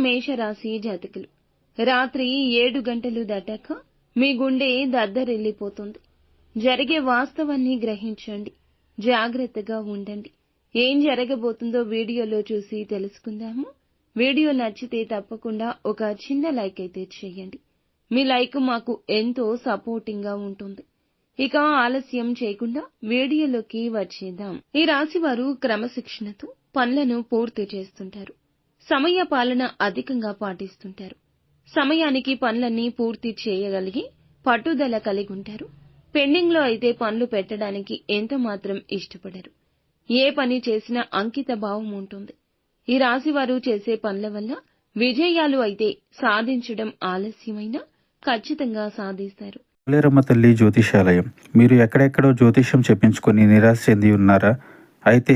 మేషరాశి జాతకులు, రాత్రి 7 గంటలు దాటాక మీ గుండె దద్దరిల్లిపోతుంది. జరిగే వాస్తవాన్ని గ్రహించండి. జాగ్రత్తగా ఉండండి. ఏం జరగబోతుందో వీడియోలో చూసి తెలుసుకుందాము. వీడియో నచ్చితే తప్పకుండా ఒక చిన్న లైక్ అయితే చేయండి. మీ లైక్ మాకు ఎంతో సపోర్టింగ్ గా ఉంటుంది. ఇక ఆలస్యం చేయకుండా వీడియోలోకి వచ్చేద్దాం. ఈ రాశి వారు క్రమశిక్షణతో పనులను పూర్తి చేస్తుంటారు. సమయ పాలన అధికంగా పాటిస్తుంటారు. సమయానికి పనులన్నీ పూర్తి చేయగలిగి పట్టుదల కలిగి ఉంటారు. పెండింగ్ లో అయితే పనులు పెట్టడానికి ఎంత మాత్రం ఇష్టపడరు. ఏ పని చేసినా అంకిత భావం ఉంటుంది. ఈ రాశి వారు చేసే పనుల వల్ల విజయాలు అయితే సాధించడం ఆలస్యమైనా ఖచ్చితంగా సాధిస్తారు. పోలేరమ్మ తల్లి జ్యోతిషాలయం. మీరు ఎక్కడెక్కడో జ్యోతిష్యం చెప్పించుకొని నిరాశ చెంది ఉన్నారా? అయితే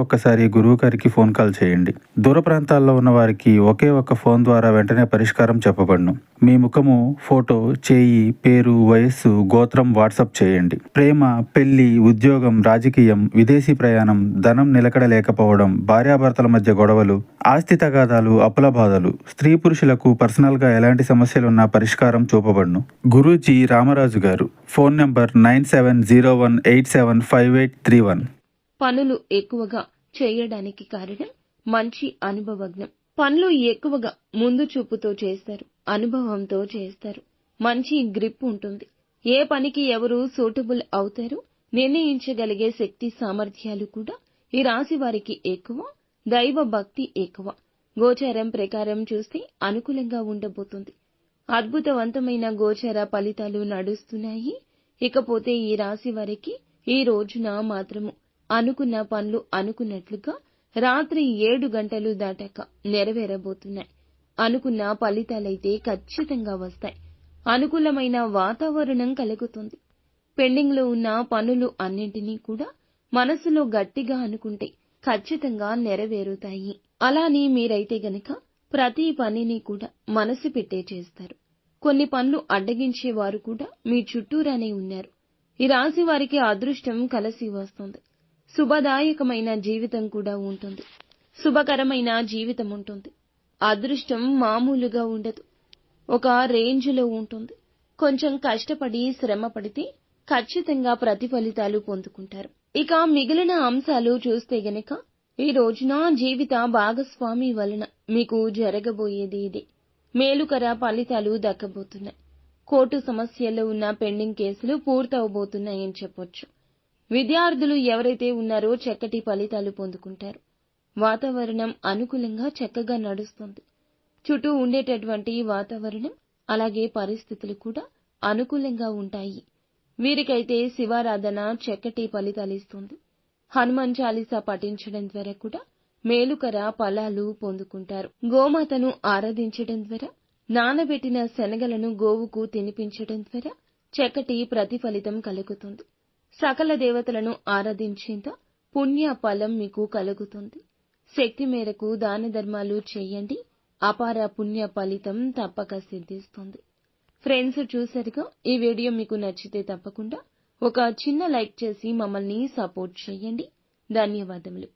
ఒక్కసారి గురువు గారికి ఫోన్ కాల్ చేయండి. దూర ప్రాంతాల్లో ఉన్న వారికి ఒక్క ఫోన్ ద్వారా వెంటనే పరిష్కారం చెప్పబడును. మీ ముఖము, ఫోటో, చేయి, పేరు, వయస్సు, గోత్రం వాట్సాప్ చేయండి. ప్రేమ, పెళ్లి, ఉద్యోగం, రాజకీయం, విదేశీ ప్రయాణం, ధనం నిలకడ లేకపోవడం, భార్యాభర్తల మధ్య గొడవలు, ఆస్తి తగాదాలు, అప్పుల బాధలు, స్త్రీ పురుషులకు పర్సనల్ గా ఎలాంటి సమస్యలున్నా పరిష్కారం చూపబడును. గురూజీ రామరాజు గారు. Phone number 9701875831. పనులు ఎక్కువగా చేయడానికి కారణం మంచి అనుభవజ్ఞం. పనులు ఎక్కువగా ముందు చూపుతో చేస్తారు. అనుభవంతో చేస్తారు. మంచి గ్రిప్ ఉంటుంది. ఏ పనికి ఎవరు సూటబుల్ అవుతారో నిర్ణయించగలిగే శక్తి సామర్థ్యాలు కూడా ఈ రాశి వారికి ఎక్కువ. దైవ భక్తి ఎక్కువ. గోచారం ప్రకారం చూస్తే అనుకూలంగా ఉండబోతుంది. అద్భుతవంతమైన గోచార ఫలితాలు నడుస్తున్నాయి. ఇకపోతే ఈ రాశి వారికి ఈ రోజున మాత్రము అనుకున్న పనులు అనుకున్నట్లుగా రాత్రి 7 గంటలు దాటాక నెరవేరబోతున్నాయి. అనుకున్న ఫలితాలైతే ఖచ్చితంగా వస్తాయి. అనుకూలమైన వాతావరణం కలుగుతుంది. పెండింగ్ లో ఉన్న పనులు అన్నింటినీ కూడా మనసులో గట్టిగా అనుకుంటే ఖచ్చితంగా నెరవేరుతాయి. అలాని మీరైతే గనక ప్రతి పనిని కూడా మనసు పెట్టే చేస్తారు. కొన్ని పనులు అడ్డగించేవారు కూడా మీ చుట్టూరానే ఉన్నారు. ఈ రాశి వారికి అదృష్టం కలిసి వస్తుంది. శుభదాయకమైన జీవితం కూడా ఉంటుంది. శుభకరమైన జీవితం ఉంటుంది. అదృష్టం మామూలుగా ఉండదు. ఒక రేంజ్లో ఉంటుంది. కొంచెం కష్టపడి శ్రమ పడితే ఖచ్చితంగా ప్రతిఫలితాలు పొందుకుంటారు. ఇక మిగిలిన అంశాలు చూస్తే గనక ఈ రోజున జీవిత భాగస్వామి వలన మీకు జరగబోయేది ఇదే. మేలుకర ఫలితాలు దక్కబోతున్నాయి. కోర్టు సమస్యల్లో ఉన్న పెండింగ్ కేసులు పూర్తవబోతున్నాయని చెప్పొచ్చు. విద్యార్థులు ఎవరైతే ఉన్నారో చక్కటి ఫలితాలు పొందుకుంటారు. వాతావరణం అనుకూలంగా చక్కగా నడుస్తుంది. చుట్టూ ఉండేటటువంటి వాతావరణం అలాగే పరిస్థితులు కూడా అనుకూలంగా ఉంటాయి. వీరికైతే శివారాధన చక్కటి ఫలితాలిస్తుంది. హనుమాన్ చాలీసా పఠించడం ద్వారా కూడా మేలుకర ఫలాలు పొందుకుంటారు. గోమాతను ఆరాధించడం ద్వారా, నానబెట్టిన శనగలను గోవుకు తినిపించడం ద్వారా చక్కటి ప్రతిఫలితం కలుగుతుంది. సకల దేవతలను ఆరాధించేంత పుణ్య ఫలం మీకు కలుగుతుంది. శక్తి మేరకు దాన ధర్మాలు చేయండి. అపార పుణ్య ఫలితం తప్పక సిద్ధిస్తుంది. ఫ్రెండ్స్, చూసారుగా, ఈ వీడియో మీకు నచ్చితే తప్పకుండా ఒక చిన్న లైక్ చేసి మమ్మల్ని సపోర్ట్ చేయండి. ధన్యవాదములు.